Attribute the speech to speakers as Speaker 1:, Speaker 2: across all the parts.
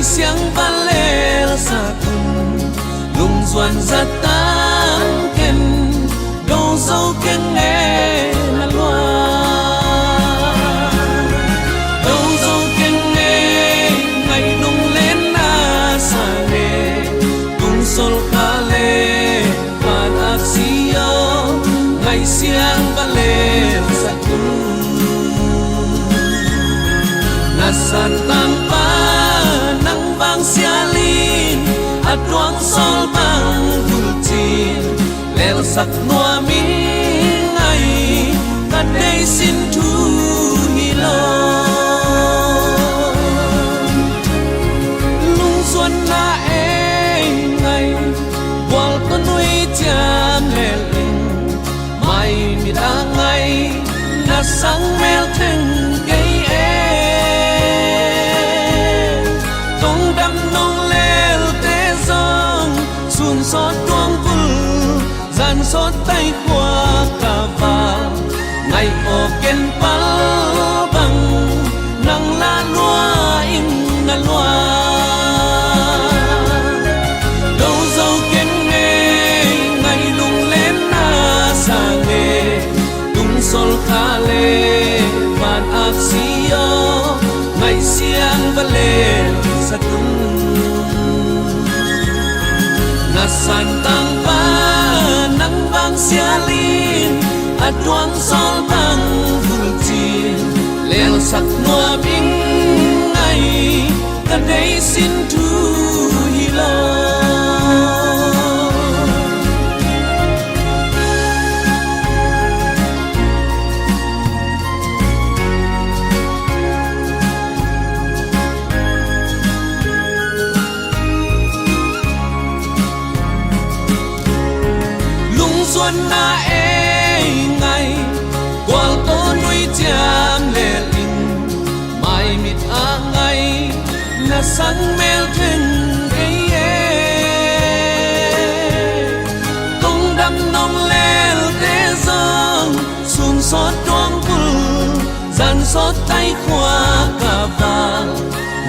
Speaker 1: ngày siang ban lê sa cùng lùng doan ra tan ken đâu dâu ken nghe là loa đâu dâu ken nghe ngày lùng lên na sa nghe cùng sol kha lê ban aksio ngày siang ban lê sa cùng nasan tanpa nang bang sialin at wang sol bang bultin lel sak noa min ay kadai sin tu hilo lung xuân na e ngày wal to nuôi tiam lelin mai mi da ngày na sang mel theng xót tuang vul gian xót tay khoa cà va ngày ô ken pal bang nang la loa in na loa đâu dâu ken nghe ngày lung lên na sa nghe tung sol kha lê van aksio ngày siang va lê sa tung nasan tanpa nang bang sialin at wang sol bang bultin lel sak noa bing ay kadai sin tu hilo xuân na e ngày qual to nuôi tiam lê linh mai mit a ngày na sang mel theng gây tung đâm nong lel te giang sun xót toang bul gian xót tay khoa cà va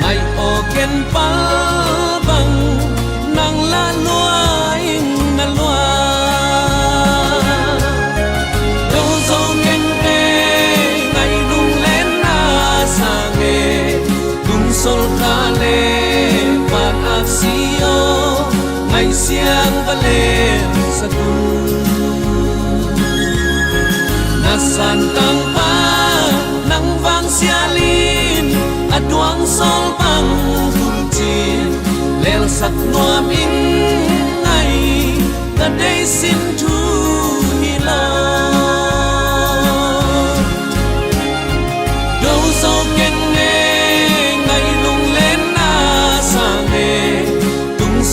Speaker 1: ngày ô ken pal bang nang la loa in na loa sol kha lê van aksio ngày siang va lê sa cùng nasan tanpa nang vang sialin at wang sol bang bultin lel sak noa min ngày kadai sin tu hilo đâu dâu ken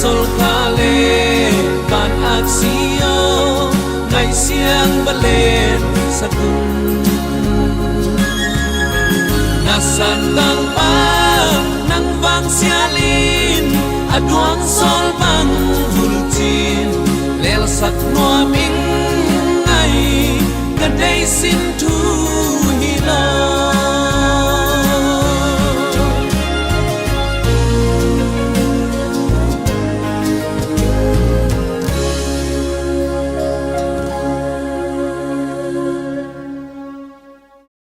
Speaker 1: sol kha lê van aksio ngày siang ba lên sa cùng nasan tanpa nang vang sialin at wang sol bang bultin lel sak noa min ngày kadai sin tu